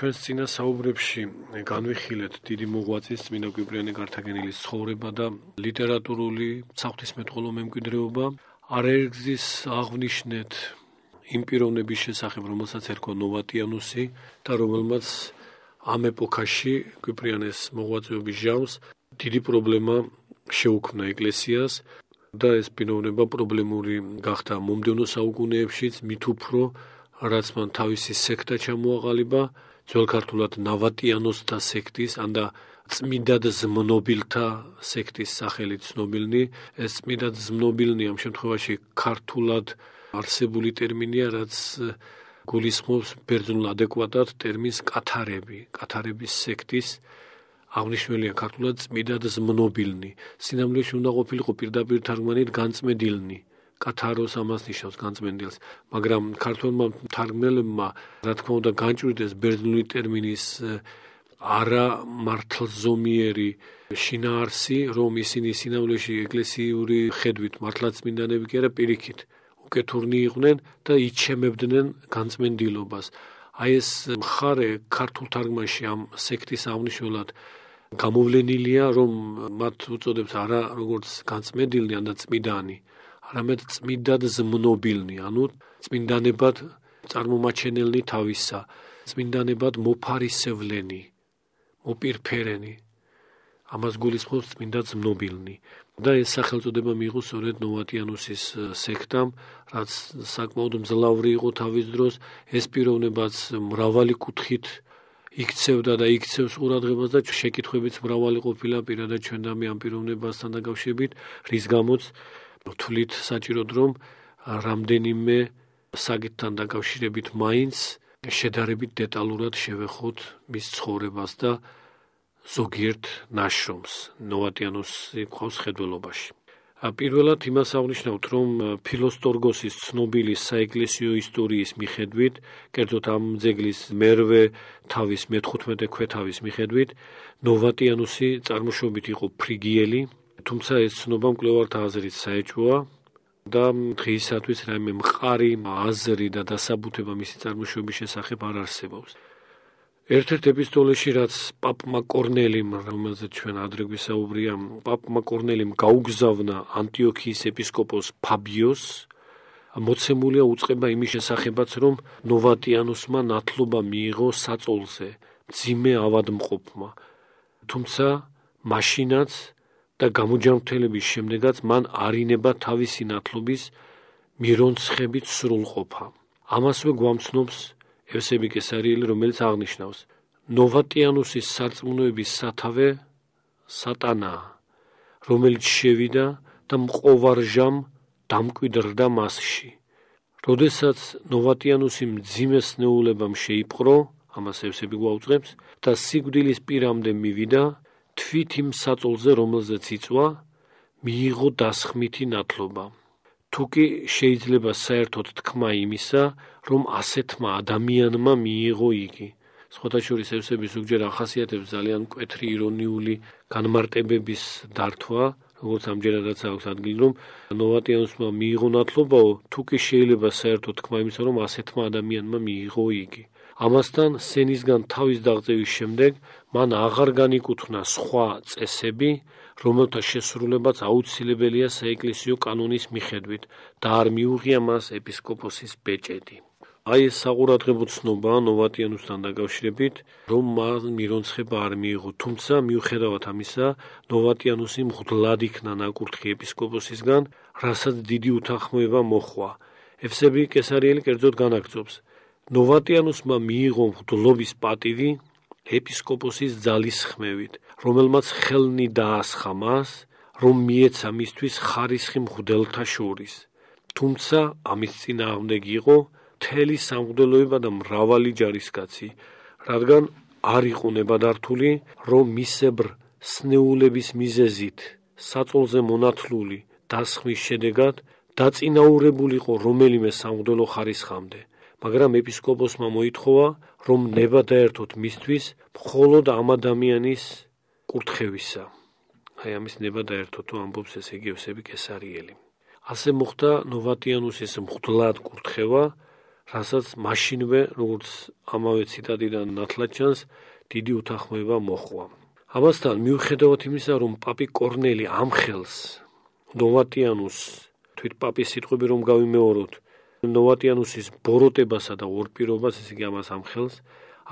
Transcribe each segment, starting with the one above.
ჩვენს წინა საუბრებში განვიხილეთ დიდი მოღვაწის წმინდა კვირიანე კართაგენილის ცხოვრება და ლიტერატურული საღვთისმეტყველო მემკვიდრეობა. არაერთგზის აღვნიშნეთ იმ პიროვნების შესახებ, რომელსაც ერქვა ნოვატიანუსი და რომელმაც ამ ეპოქაში კვირიანეს მოღვაწეობის ჟამს დიდი პრობლემა შეუქმნა ეკლესიას და ეს პიროვნება პრობლემური გახდა მომდევნო საუკუნეებშიც, მით უფრო რაც მან თავისი სექტა ჩამოაყალიბა, ძველ ქართულად ნავატიანოსთა სექტის, ანდა წმიდად ზმნობილთა სექტის სახელით ცნობილნი. ეს წმიდად ზმნობილნი ამ შემთხვევაში ქართულად არსებული ტერმინია, რაც გულისხმობს ბერძნულ ადეკვატად ტერმინს კათარები, კათარების სექტის აღნიშნულია ქართულად წმიდად ზმნობილნი. სინამდვილეში უნდა ყოფილიყო პირდაპირ თარგმანით განწმენდილნი. კათაროს ამას ნიშნავს განწმენდილს, მაგრამ ქართველმა მთარგმნელებმა, რა თქმა უნდა, განჭვრიტეს ბერძნული ტერმინის არამართლზომიერი შინაარსი, რომ ისინი სინამდვილეში ეკლესიური ხედვით მართლაცმიდანები კი არა, პირიქით უკეთურნი იყვნენ და იჩემებდნენ განწმენდილობას. აი ეს მხარე ქართულ თარგმანში ამ სექტის აღნიშნულად გამოვლენილია, რომ მათ უწოდებს არა როგორც განწმენდილნი, ანდა წმიდანი, არამედ წმიდად ზმნობილნი, ანუ წმინდანებად წარმომაჩენელნი თავისა, წმინდანებად მოფარისევლენი, მოპირფერენი. ამას გულისხმობს წმინდად ზმნობილნი. და ეს სახელწოდება მიიღო სწორედ ნოვატიანუსის სექტამ, რაც საკმაოდ მძლავრი იყო თავის დროს. ეს პიროვნებაც მრავალი კუთხით იქცევდა და იქცევს ყურადღებას და შეკითხვებიც მრავალი ყოფილა პირადად ჩვენდამი ამ პიროვნებასთან დაკავშირებით, რის გამოც ვთვლით საჭიროდ, რომ რამდენიმე საკითხთან დაკავშირებით მაინც შედარებით დეტალურად შევეხოთ მის ცხოვრებას და ზოგიერთ ნაშრომს ნოვატიანუსი ყავს ხედველობაში. პირველად იმას აღნიშნავთ, რომ ფილოსტორგოსის ცნობილი საეკლესიო ისტორიის მიხედვით, კერძოდ ამ ძეგლის მერვე თავის მე-15 ქვეთავის მიხედვით, ნოვატიანუსი წარმოშობით იყო ფრიგიელი, თუმცა ეს ცნობა მკვლევართა აზრით საეჭვოა და დღეისათვის რაიმე მყარი აზრი და დასაბუთება მისი წარმოშობის შესახებ არ არსებობს. ერთ-ერთ ეპისტოლეში, რაც პაპმა კორნელიმ, რომელზეც ჩვენ ადრე გვისაუბრია, პაპმა კორნელიმ გაუგზავნა ანტიოქიის ეპისკოპოს ფაბიოს, მოცემულია უწყება იმის შესახებაც, რომ ნოვატიანუსმა ნათლობა მიიღო საწოლზე, მძიმე ავადმყოფმა, თუმცა მაშინაც და გამოჯანმრთელების შემდეგაც მან არინება თავისი ნათლობის მირონცხებით სრულყოფა. ამასვე გვამცნობს ევსები კესარიელი, რომელიც აღნიშნავს, ნოვატიანუსის სარწმუნოების სათავე სატანაა, რომელიც შევიდა და მყოვარჟამ დამკვიდრდა მასში. როდესაც ნოვატიანუსი მძიმე სნეულებამ შეიპყრო, ამას ევსები გვაუწყებს, და სიკვდილის პირამდე მივიდა, თვით იმ საწოლზე, რომელზეც იწვა, მიიღო დასხმითი ნათლობა. თუ კი შეიძლება საერთოდ თქმა იმისა, რომ ასეთმა ადამიანმა მიიღო იგი. სხვათა შორის ევსები ზოგჯერ ახასიათებს ძალიან მკვეთრი ირონიული განმარტებების დართვა, როგორც ამჯერადაც აქვს ადგილი, რომ ნოვატიანუსმა მიიღო ნათლობაო, თუ კი შეიძლება საერთოდ თქმა იმისა, რომ ასეთმა ადამიანმა მიიღო იგი. ამასთან სენისგან თავის დაღწევის შემდეგ მან აღარ განიკუთვნა სხვა წესები, რომელთა შესრულებაც აუცილებელია საეკლესიო კანონის მიხედვით და არ მიუღია მას ეპისკოპოსის ბეჭედი. აი ეს საყურადღებო ცნობა ნოვატიანუსთან დაკავშირებით, რომ მან მირონცხება არ მიიღო, თუმცა მიუხედავად ამისა, ნოვატიანუსი მღვდლად იქნა ნაკურთხი ეპისკოპოსისგან, რასაც დიდი უთანხმოება მოჰყვა. ევსები კესარიელი კერძოდ განაგრძობს, ნოვატიანუსმა მიიღო მღვდლობის პატივი ეპისკოპოსის ძალისხმევით, რომელმაც ხელნი დაასხა მას, რომ მიეცა მისთვის ხარისხი მღვდელთა შორის. თუმცა ამის წინააღმდეგ იყო მთელი სამღვდელოება და მრავალი ჯარისკაცი, რადგან არ იყო ნებადართული, რომ მისებრ სნეულების მიზეზით საწოლზე მონათლული დასხმის შედეგად დაწინაურებულიყო რომელიმე სამღვდელო ხარისხამდე. მაგრამ ეპისკოპოსმა მოითხოვა, რომ ნება დაერთოთ მისთვის მხოლოდ ამ ადამიანის კურთხევისა. აი ამის ნება დაერთოთო ამბობს ესე იგი ევსები კესარიელი. ასე მოხდა ნოვატიანუსის მღვდლად კურთხევა, რასაც მაშინვე, როგორც ამავე ციტატიდან ნათლად ჩანს, დიდი უთანხმოება მოჰყვა. ამასთან მიუხედავად იმისა, რომ პაპი კორნელი ამ ხელს ნოვატიანუს, თვით პაპის სიტყვები რომ გავიმეოროთ, ნოვატიანუსის ბოროტებასა და ორპირობას, ესე იგი ამას ამ ხელს,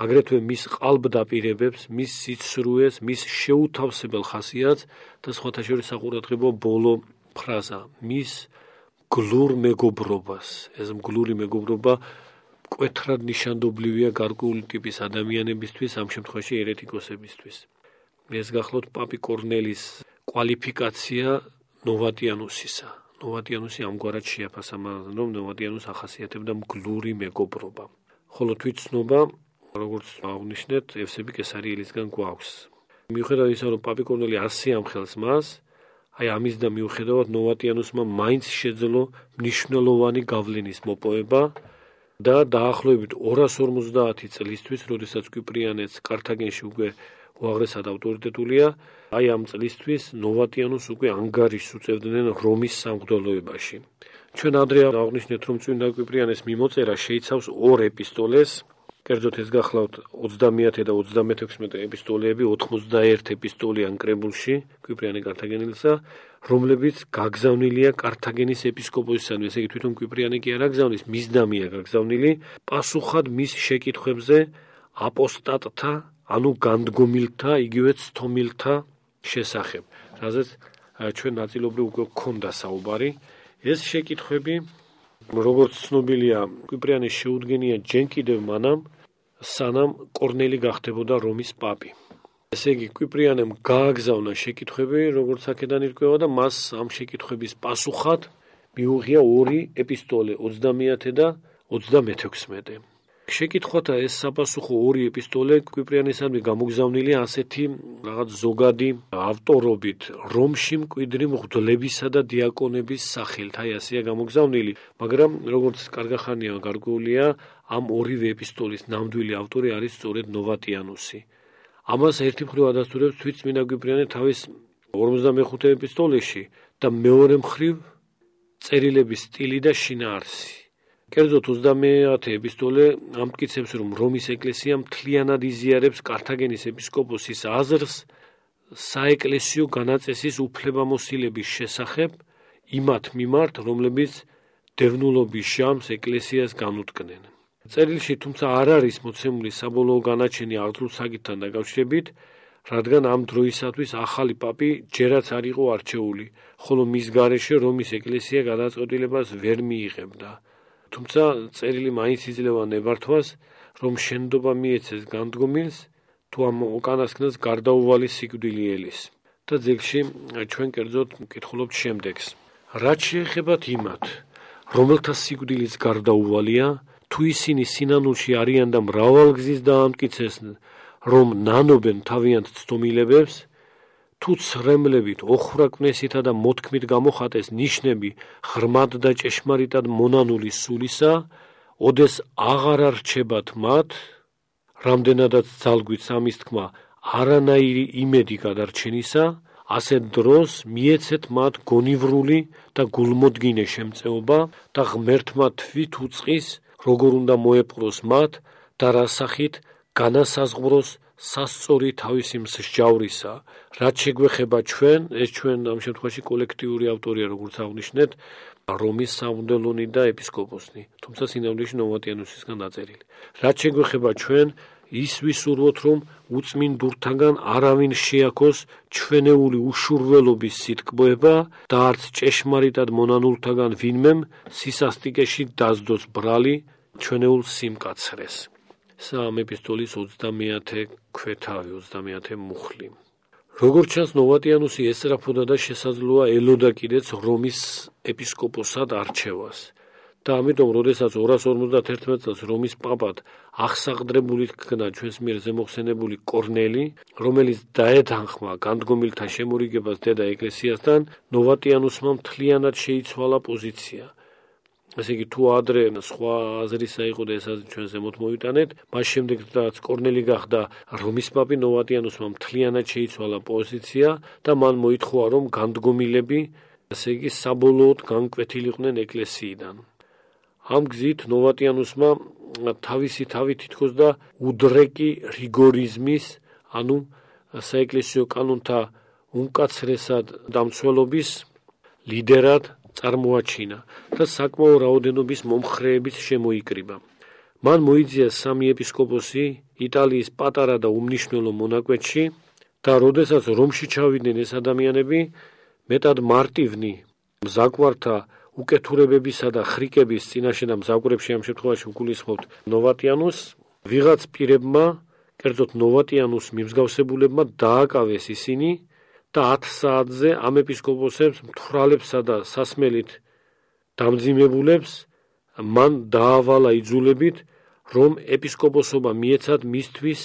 აგრეთვე მის ყალბდაპირებებს, მის სიცრუეს, მის შეუთავსებელ ხასიათს და სხვათა შორის საყურადღებო ბოლო ფრაზა, მის გლურ მეგობრობას. ეს მგლური მეგობრობა მკვეთრად ნიშანდობლივია გარკვეული ტიპის ადამიანებისთვის, ამ შემთხვევაში ერეტიკოსებისთვის. ეს გახლავთ პაპი კორნელის კვალიფიკაცია ნოვატიანუსისა. ნოვატიანუსი ამგვარად შეაფასა, რომ ნოვატიანუსს ახასიათებდა მგლური მეგობრობა. ხოლო თვითცნობა, როგორც აღნიშნეთ, ევსები კესარიელისგან გვაქვს. მიუხედავად ისა, რომ პაპი კორნელი ასე ამხელს მას, აი ამის და მიუხედავად ნოვატიანუსმა მაინც შეძლო მნიშვნელოვანი გავლენის მოპოვება და დაახლოებით 250 წლისთვის, როდესაც კვიპრიანეც კართაგენში უკვე უაღრესად ავტორიტეტულია, აი ამ წლისთვის ნოვატიანუსს უკვე ანგარიშს უწევდნენ რომის სამღვდელოებაში. ჩვენ ადრე აღნიშნეთ, რომ წმინდა კვიპრიანეს მიმოწერა შეიცავს 2 ეპისტოლეს, კერძოდ ეს გახლავთ 30 და 36 ეპისტოლეები 81 ეპისტოლიან კრებულში კვიპრიანე კართაგენელსა, რომლებიც გაგზავნილია კართაგენის ეპისკოპოსისადმი, ესე იგი თვითონ კვიპრიანე კი არ აგზავნის, მისდამია გაგზავნილი პასუხად მის შეკითხვებზე აპოსტატთა, ანუ განდგომილთა, იგივე ცთომილთა შესახებ, რაზეც ჩვენ ნაწილობრივ უკვე გქონდა საუბარი. ეს შეკითხვები, როგორც ცნობილია, კვიპრიანეს შეუდგენია ჯერ კიდევ მანამ, სანამ კორნელი გახდებოდა რომის პაპი. ესე იგი, კვიპრიანემ გააგზავნა შეკითხვები, როგორც აქედან ირკვევა და მას ამ შეკითხვების პასუხად მიუღია 2 ეპისტოლე, 30 და 36. შეკითხვათა ეს საპასუხო 2 ეპისტოლე კვიპრიანესადმი გამოგზავნილია ასეთი რაღაც ზოგადი ავტორობით, რომში მკვიდრი მღვდლებისა და დიაკონების სახელით, აი ასეა გამოგზავნილი, მაგრამ როგორც კარგახანია გარკვეულია, ამ 2 ეპისტოლის ნამდვილი ავტორი არის სწორედ ნოვატიანუსი. ამას ერთი მხრივ ადასტურებს თვით წმინდა კვიპრიანე თავის 45 ეპისტოლეში და მეორე მხრივ წერილების სტილი და შინაარსი. კერძოდ 30 ეპისტოლე ამტკიცებს, რომ რომის ეკლესია მთლიანად იზიარებს კართაგენის ეპისკოპოსის აზრს საეკლესიო განაწესის უფლებამოსილების შესახებ იმათ მიმართ, რომლებიც დევნულობის ჟამს ეკლესიას განუდგნენ. წერილში თუმცა არ არის მოცემული საბოლოო განაჩენი აღძრულ საკითხთან დაკავშირებით, რადგან ამ დროისათვის ახალი პაპი ჯერაც არ იყო არჩეული, ხოლო მის გარეშე რომის ეკლესია გადაწყვეტილებას ვერ მიიღებდა. თუმცა წერილი მაინც იძლევა ნებართვას, რომ შენდობა მიეცეს განდგომილს, თუ ამ უკანასკნელს გარდაუვალი სიკვდილი ელის. და ძეგლში ჩვენ კერძოდ ვკითხულობთ შემდეგს. რაც შეეხებათ იმათ, რომელთა სიკვდილიც გარდაუვალია, თუ ისინი სინანულში არიან და მრავალგზის დაამტკიცეს, რომ ნანობენ თავიანთ ცდომილებებს, თუ ცრემლებით, ოხრაკვნესითა და მოთქმით გამოხატეს ნიშნები ღრმად და ჭეშმარიტად მონანული სულისა, ოდეს აღარ არჩებათ მათ, რამდენადაც ძალგვით ამის თქმა, არანაირი იმედი გადარჩენისა, ასეთ დროს მიეცეთ მათ გონივრული და გულმოდგინე შემწეობა და ღმერთმა თვით უწყის, როგორ უნდა მოეპყროს მათ და რა სახით განასაზღვროს სასწორი თავისი მსჯავრისა, რაც შეგვეხება ჩვენ, ეს ჩვენ ამ შემთხვევაში კოლექტიური ავტორია, როგორც აღნიშნეთ, რომის სამღვდელონი და ეპისკოპოსნი, თუმცა სინამდვილეში ნოვატიანუსისგან დაწერილი. რაც შეგვეხება ჩვენ, ის ვისურვოთ, რომ უწმინდურთაგან არავინ შეაქოს ჩვენეული უშურველობის სიტკბოება და არც ჭეშმარიტად მონანულთაგან ვინმემ სისასტიკეში დასდოს ბრალი ჩვენეულ სიმკაცრეს. ამ ეპისტოლის 30 ქვეთავი, 30 მუხლი. როგორც ჩანს, ნოვატიანუსი ესწრაფოდა და შესაძლოა ელოდა კიდეც რომის ეპისკოპოსად არჩევას. და ამიტომ, როდესაც 251 წელს რომის პაპად აღსაღდრებული იქნა ჩვენს მიერ ზემოხსენებული კორნელი, რომელიც დაეთანხმა განდგომილთა შემორიგებას დედა ეკლესიასთან, ნოვატიანუსმა მთლიანად შეიცვალა პოზიცია. ესე იგი, თუ ადრე სხვა აზრისა იყო და ეს ჩვენ ზემოთ მოვიტანეთ, მას შემდეგ რაც კორნელი გახდა რომის პაპი, ნოვატიანუსმა მთლიანად შეიცვალა პოზიცია და მან მოითხოვა, რომ განდგომილები, ესე იგი, საბოლოოდ განკვეთილიყვნენ ეკლესიიდან. ამ გზით ნოვატიანუსმა თავისი თავი თითქოს და უდრეკი რიგორიზმის, ანუ საეკლესიო კანონთა უმკაცრესად დამცველობის ლიდერად წარმოაჩინა და საკმაო რაოდენობის მომხრეების შემოიკრიბა. მან მოიძია 3 ეპისკოპოსი იტალიის პატარა და უმნიშვნელო მონაკვეთში და როდესაც რომში ჩავიდნენ ეს ადამიანები, მეტად მარტივნი მზაკვართა უკეთურებებისა და ხრიკების წინაშე და მზაკვრებში ამ შემთხვევაში ვგულისხმობთ ნოვატიანუსს, ვიღაც პირებმა, კერძოდ ნოვატიანუს მიმსგავსებულებმა დააკავეს ისინი და 10 საათზე ამ ეპისკოპოსებს მთვრალებსა და სასმელით დამძიმებულებს მან დაავალა იძულებით, რომ ეპისკოპოსობა მიეცათ მისთვის,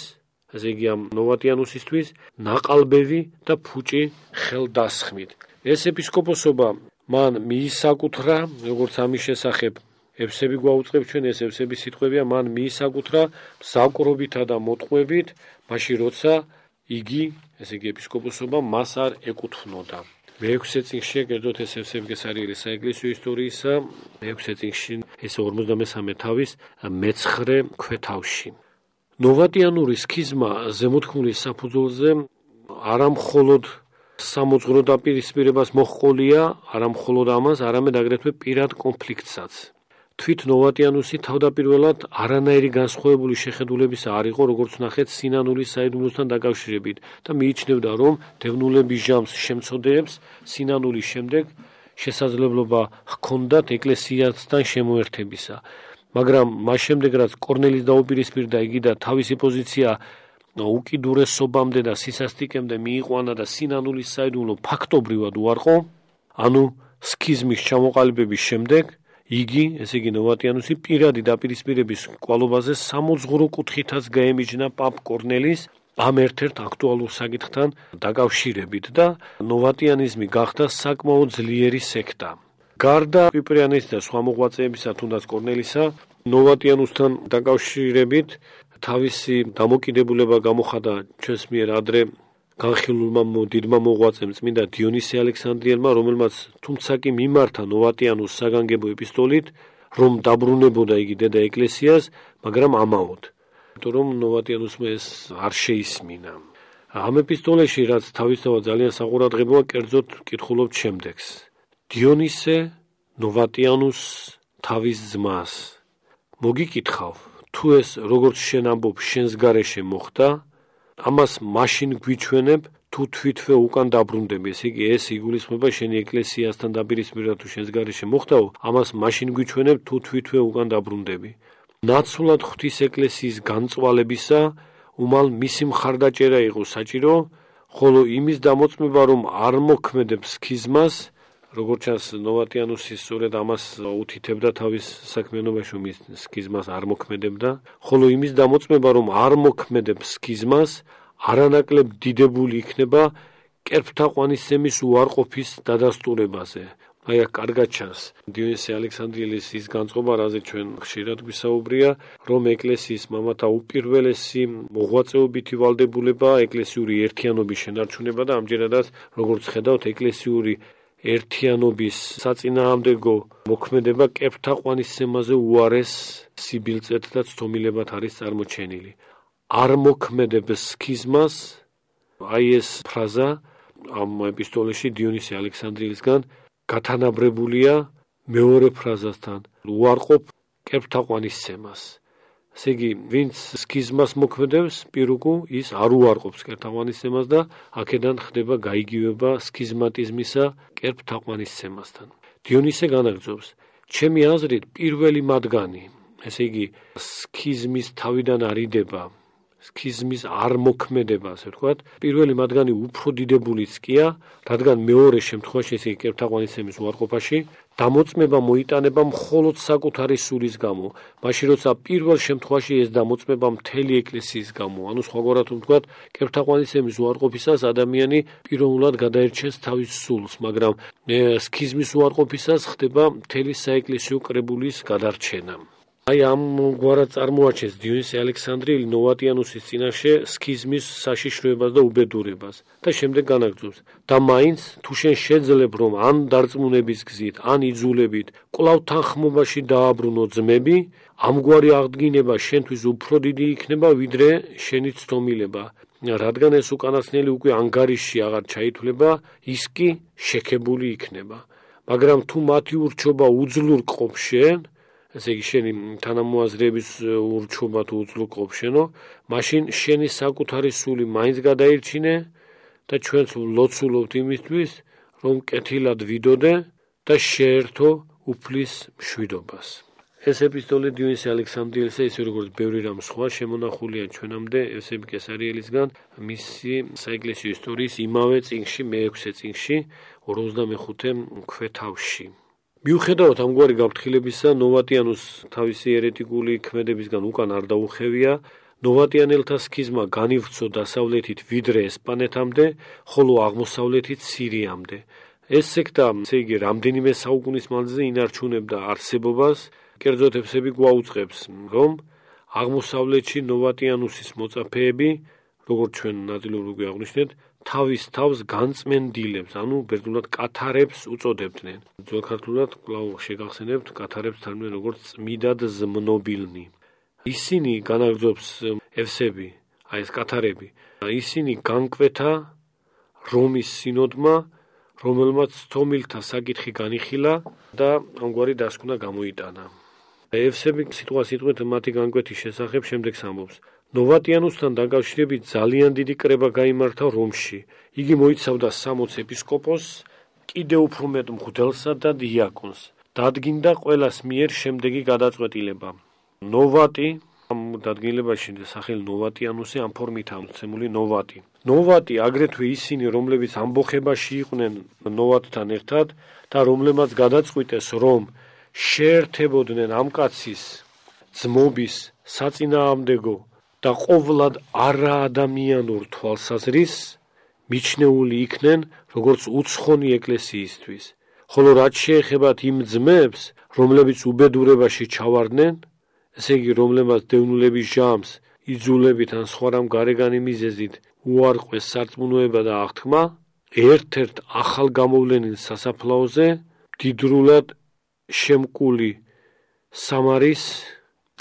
ასე იგი ამ ნოვატიანუსისთვის, ნაყალბევი და ფუჭი ხელდასხმით. ეს ეპისკოპოსობა მან მიისაკუთრა, როგორც ამის შესახებ ევსები გვაუწყებს ჩვენ, ეს ევსების სიტყვებია, მან მიისაკუთრა მზაკვრობითა და მოტყუებით, მაშინ როცა იგი, ესე იგი ეპისკოპოსობა მას არ ეკუთვნოდა. მე-6 წიგნში, კერძოდ ეს ევსები ეს არის საეკლესიო ისტორიისა, მე-6 წიგნში ეს 53 თავის მე-9 ქვეთავში. ნოვატიანური სქიზმა ზემოთქმულის საფუძველზე არამხოლოდ სამოძღვრო დაპირისპირებას მოჰყოლია, არამხოლოდ ამას, არამედ აგრეთვე პირად კონფლიქტსაც. თვით ნოვატიანუსი თავდაპირველად არანაირი განსხვავებული შეხედულებისა არ იყო, როგორც ნახეთ სინანულის საიდუმლოსთან დაკავშირებით და მიიჩნევდა, რომ დევნულების ჟამს შემცოდეებს სინანულის შემდეგ შესაძლებლობა ჰქონდათ ეკლესიასთან შემოერთებისა. მაგრამ მას შემდეგ, რაც კორნელის დაუპირისპირდა იგი და თავისი პოზიცია უკიდურესობამდე და სისასტიკემდე მიიყვანა და სინანულის საიდუმლო ფაქტობრივად უარყო, ანუ სქიზმის ჩამოყალიბების შემდეგ, იგი, ესე იგი ნოვატიანუსი, პირადი დაპირისპირების კვალობაზე სამოძღვრო კუთხითაც გაემიჯნა პაპ კორნელის ამ ერთ-ერთ აქტუალურ საკითხთან დაკავშირებით და ნოვატიანიზმი გახდა საკმაოდ ძლიერი სექტა. გარდა პიპრიანის და სხვა მოღვაწეებისა, თუნდაც კორნელისა, ნოვატიანუსთან დაკავშირებით თავისი დამოკიდებულება გამოხადა ჩვენს მიერ ადრე განხილულმა დიდმა მოღვაწემ წმინდა დიონისე ალექსანდრიელმა, რომელმაც თუმცა კი მიმართა ნოვატიანუსს საგანგებო ეპისტოლით, რომ დაბრუნებოდა იგი დედა ეკლესიას, მაგრამ ამაოდ, იმიტომ რომ ნოვატიანუსმა ეს არ შეისმინა. ამ ეპისტოლეში, რაც თავისთავად ძალიან საყურადღებოა, კერძოდ კითხულობთ შემდეგს. დიონისე ნოვატიანუსს თავის ძმას მოგიკითხავ, თუ ეს როგორც შენ ამბობ შენს გარეშე მოხდა, ამას მაშინ გვიჩვენებ, თუ თვითვე უკან დაბრუნდები. ესე იგი, ეს იგულისხმება შენი ეკლესიასთან დაპირისპირდა თუ შენს გარეშე მოხდაო, ამას მაშინ გვიჩვენებ, თუ თვითვე უკან დაბრუნდები. ნაცვლად ღვთის ეკლესიის განწვალებისა, უმალ მისი მხარდაჭერა იყო საჭირო, ხოლო იმის დამოწმება, რომ არ მოქმედებ სქიზმას, როგორც ჩანს ნოვატიანუსი სწორედ ამას უთითებდა თავის საქმიანობაში, რომ ის სქიზმას არ მოქმედებდა, ხოლო იმის დამოწმება, რომ არ მოქმედებ სქიზმას, არანაკლებ დიდებული იქნება კერპთაყვანისცემის უარყოფის დადასტურებაზე. აი აქ კარგად ჩანს დიონისე ალექსანდრიელის ის განწყობა, რაზე ჩვენ ხშირად გვისაუბრია, რომ ეკლესიის მამათა უპირველესი მოღვაწეობითი ვალდებულება, ეკლესიური ერთიანობის შენარჩუნება და ამჯერადაც, როგორც ხედავთ, ეკლესიური ერთიანობის საწინააღმდეგო მოქმედება კერპთაყვანისცემაზე უარეს სიბილწეთ და ცდომილებად არის წარმოჩენილი. არ მოქმედებ სქიზმას, აი ეს ფრაზა ამ ეპისტოლეში დიონისე ალექსანდრიელისგან გათანაბრებულია მეორე ფრაზასთან, უარყოფ კერპთაყვანისცემას. ესე იგი, ვინც სქიზმას მოქმედებს, პირუკუ ის არ უარყოფს კერპთაყვანისცემას და აქედან ხდება გაიგივება სქიზმატიზმისა კერპთაყვანისცემასთან. დიონისე განაგრძობს, ჩემი აზრით პირველი მათგანი, ესე იგი, სქიზმის თავიდან არიდება, სქიზმის არ მოქმედება, ასე ვთქვათ, პირველი მათგანი უფრო დიდებულიც კია, რადგან მეორე შემთხვევაში, ესე იგი, კერპთაყვანისცემის უარყოფაში, დამოწმება მოიტანება მხოლოდ საკუთარი სულის გამო, მაშინ როცა პირველ შემთხვევაში ეს დამოწმება მთელი ეკლესიის გამო, ანუ სხვაგვარად ვთქვათ, კერპთაყვანისცემის უარყოფისას ადამიანი პიროვნულად გადაერჩენს თავის სულს, მაგრამ სქიზმის უარყოფისას ხდება მთელი საეკლესიო კრებულის გადარჩენა. აი ამგვარად წარმოაჩენს დიონისე ალექსანდრიელი ნოვატიანუსის წინაშე სქიზმის საშიშროებას და უბედურებას და შემდეგ განაგრძობს და მაინც თუ შენ შეძლებ რომ ან დარწმუნების გზით ან იძულებით კვლავ თანხმობაში დააბრუნო ძმები ამგვარი აღდგინება შენთვის უფრო დიდი იქნება ვიდრე შენი ცდომილება რადგან ეს უკანასკნელი უკვე ანგარიშში აღარ ჩაითვლება ის კი შექებული იქნება მაგრამ თუ მათი ურჩობა უძლურ ყოფს შენ ესე იგი შენი თანამოაზრეების ურჩობა თუ უძლურ ყოფს შენო მაშინ შენი საკუთარი სული მაინც გადაირჩინე და ჩვენც ლოცულობთ იმისთვის რომ კეთილად ვიდოდე და შეერთო უფლის მშვიდობას ეს ეპისტოლე დიონისე ალექსანდრიელისა ისე როგორც ბევრი რამ სხვა შემონახულია ჩვენამდე ევსები კესარიელისგან მისი საეკლესიო ისტორიის იმავე წიგნში მე-6 წიგნში 45 ქვეთავში მიუხედავად ამგვარი გაფრთხილებისა ნოვატიანუს თავისი ერეტიკული ქმედებისგან უკან არ დაუხევია ნოვატიანელთა სქიზმა განივრცო დასავლეთით ვიდრე ესპანეთამდე ხოლო აღმოსავლეთით სირიამდე ეს სექტა ესე იგი რამდენიმე საუკუნის მანძილზე ინარჩუნებდა არსებობას კერძოდ ევსები გვაუწყებს რომ აღმოსავლეთში ნოვატიანუსის მოწაფეები როგორც ჩვენ ნაწილობრივ უკვე აღვნიშნეთ თავის თავს განწმენდილებს, ანუ ბერძნულად კათარებს უწოდებდნენ. ძველ ქართულად კვლავ შეგახსენებთ კათარებს თარგმნიან როგორც წმიდად ზმნობილნი. ისინი განაგრძობს ევსები, აი ეს კათარები. ისინი განკვეთა რომის სინოდმა, რომელმაც თომილთა საკითხი განიხილა და ამგვარი დასკვნა გამოიტანა. ევსები სიტყვასიტყვით მათი განკვეთის შესახებ შემდეგს ამბობს. ნოვატიანუსთან დაკავშირებით ძალიან დიდი კრება გაიმართა რომში. იგი მოიცავდა 60 ეპისკოპოსს, კიდევ უფრო მეტ მღვდელსა და დიაკონს. დადგინდა ყველას მიერ შემდეგი გადაწყვეტილება. ნოვატი, ამ დადგინებაში სახელი ნოვატიანუსი ამ ფორმითაა მოცემული ნოვატი. ნოვატი აგრეთვე ისინი, რომლებიც ამბოხებაში იყვნენ ნოვატთან ერთად და რომლებმაც გადაწყვიტეს, რომ შეერთებოდნენ ამ კაცის ძმობის საწინააღმდეგო და ყოვლად არაადამიანურ თვალსაზრისს მიჩნეული იქნენ როგორც უცხონი ეკლესიისთვის. ხოლო რაც შეეხებათ იმ ძმებს, რომლებიც უბედურებაში ჩავარდნენ, ესე იგი რომლებმაც დევნილების ჟამს, იძულებით ან სხვა რამ გარეგანი მიზეზით უარყვეს სარწმუნოება და აღთქმა, ერთ-ერთ ახალ გამოვლენილ სასაფლაოზე მდიდრულად შემკული სამარის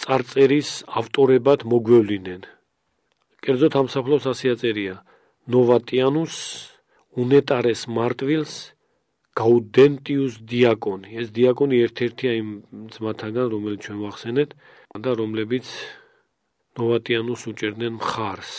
წარწერის ავტორებად მოგვევლინენ. კერძოდ ამ საფლავს ასე აწერია: ნოვატიანუს უნეტარეს მარტვილს გაუდენტიუს დიაკონი. ეს დიაკონი ერთ-ერთია იმ ძმათაგან, რომელიც ჩვენ ვახსენეთ და რომლებიც ნოვატიანუს უჭერდნენ მხარს.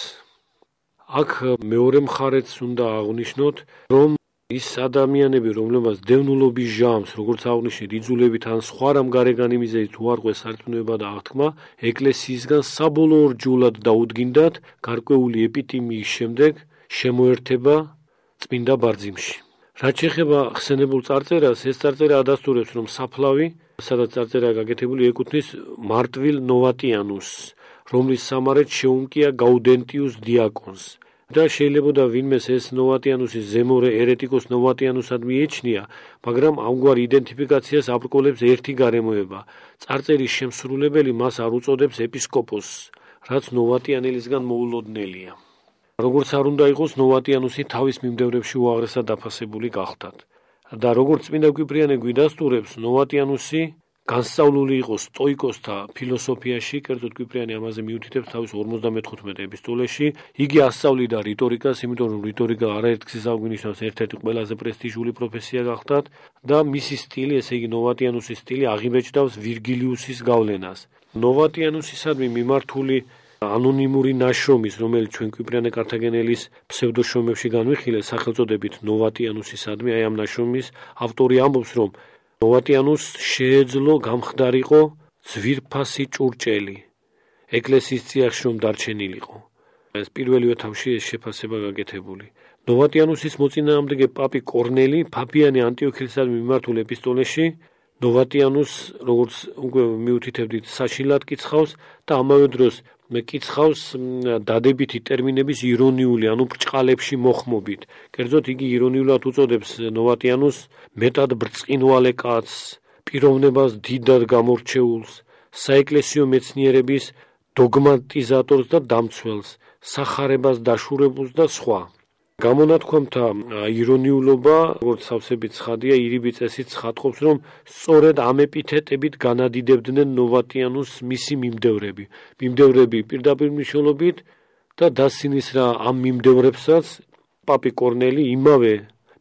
აქ მეორე მხარეც უნდა აღვნიშნოთ, რომ ის ადამიანები, რომლებმაც დევნილობის ჟამს, როგორც აღვნიშნეთ, იძულებით ან სხვა რამ გარეგანი მიზეზით უარყვეს სარწმუნოება და აღთქმა, ეკლესიისგან საბოლოო რჯულად დაუდგინდათ გარკვეული ეპიტიმიის შემდეგ შემოერთება წმინდა ბარძიმში. რაც შეეხება ხსენებულ წარწერას, ეს წარწერა ადასტურებს, რომ საფლავი, სადაც წარწერაა გაკეთებული, ეკუთვნის მარტვილ ნოვატიანუსს, რომლის სამარეთ შეუმკია გაუდენტიუს დიაკონს. და შეიძლება ვინმეს ეს ნოვატიანუსის ზემორე ერეტიკოს ნოვატიანუსად მიეჩნია, მაგრამ ამგვარ იდენტიფიკაციას აბრკოლებს ერთი გარემოება. წარწერის შემსრულებელი მას არ უწოდებს ეპისკოპოსს, რაც ნოვატიანელისგან მოულოდნელია. როგორც არ უნდა იყოს, ნოვატიანუსი თავის მიმდევრებში უაღრესად დაფასებული გახდათ. და როგორც წმინდა კვიპრიანე გვიდასტურებს, ნოვატიანუსი განსწავლული იყო სტოიკოსთა ფილოსოფიაში, კერძოდ კვიპრიანი ამაზე მიუთითებს თავის 55 ეპისტოლეში. იგი ასწავლიდა რიტორიკას, იმიტომ რომ რიტორიკა არაერთ გზის აღვნიშნავს ერთ-ერთი ყველაზე პრესტიჟული პროფესია გახდათ და მისი სტილი, ესე იგი ნოვატიანუსის სტილი აღიბეჭდავს ვირგილიუსის გავლენას. ნოვატიანუსისადმი მიმართული ანონიმური ნაშრომის, რომელიც ჩვენ კვიპრიანე კართაგენელის ფსევდოშრომებში განვიხილეს სახელწოდებით ნოვატიანუსისადმი, აი ამ ნაშრომის ავტორი ამბობს, რომ ნოვატიანუსს შეეძლო გამხდარიყო ძვირფასი ჭურჭელი ეკლესიის წიაღში რომ დარჩენილიყო. ეს პირველივე თავში ეს შეფასება გაკეთებული. ნოვატიანუსის მოწინააღმდეგე პაპი კორნელი ფაბიანი ანტიოქიელისადმი მიმართულ ეპისტოლეში ნოვატიანუსს, როგორც უკვე მიუთითებდით, საშინლად კიცხავს და ამავე დროს კიცხავს დადებითი ტერმინების ირონიული, ანუ ბრჭყალებში მოხმობით. კერძოდ იგი ირონიულად უწოდებს ნოვატიანუსს მეტად ბრწყინვალე კაცს, პიროვნებას დიდად გამორჩეულს, საეკლესიო მეცნიერების დოგმატიზატორს და დამცველს, სახარებას დაშურებულს და სხვა. გამონათქვამთა ირონიულობა, როგორც სავსებით ცხადია, ირიბი წესით ცხადყოფს, რომ სწორედ ამ ეპითეტებით განადიდებდნენ ნოვატიანუსს მისი მიმდევრები. მიმდევრები პირდაპირ მნიშვნელობით და დასცინის რა ამ მიმდევრებსაც პაპი კორნელი იმავე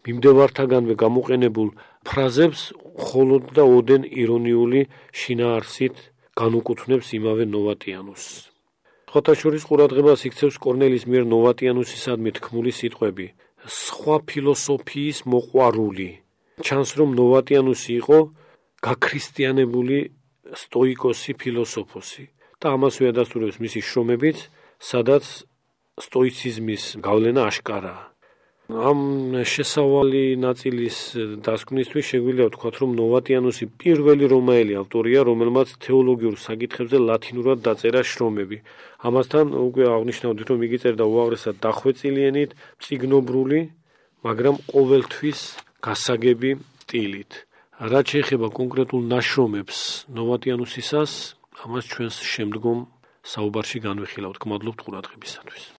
მიმდევართაგანვე გამოყენებულ ფრაზებს მხოლოდ და ოდენ ირონიული შინაარსით განუკუთვნებს იმავე ნოვატიანუსს. სხვათა შორის ყურადღებას იქცევს კორნელის მიერ ნოვატიანუსისადმი თქმული სიტყვები სხვა ფილოსოფიის მოყვარული. ჩანს, რომ ნოვატიანუსი იყო გაქრისტიანებული სტოიკოსი ფილოსოფოსი და ამასვე ადასტურებს მისი შრომებიც, სადაც სტოიციზმის გავლენა აშკარაა. ამ შესავალი ნაწილის დასკვნისთვის შეგვიძლია ვთქვათ, რომ ნოვატიანუსი პირველი რომაელი ავტორია, რომელმაც თეოლოგიურ საკითხებზე ლათინურად დაწერა შრომები. ამასთან უკვე აღნიშნავდით, რომ იგი წერდა უაღრესად დახვეწილი ენით, მწიგნობრული, მაგრამ ყოველთვის გასაგები სტილით. რაც შეეხება კონკრეტულ ნაშრომებს ნოვატიანუსისას, ამას ჩვენს შემდგომ საუბარში განვიხილავთ. გმადლობთ ყურადღებისათვის.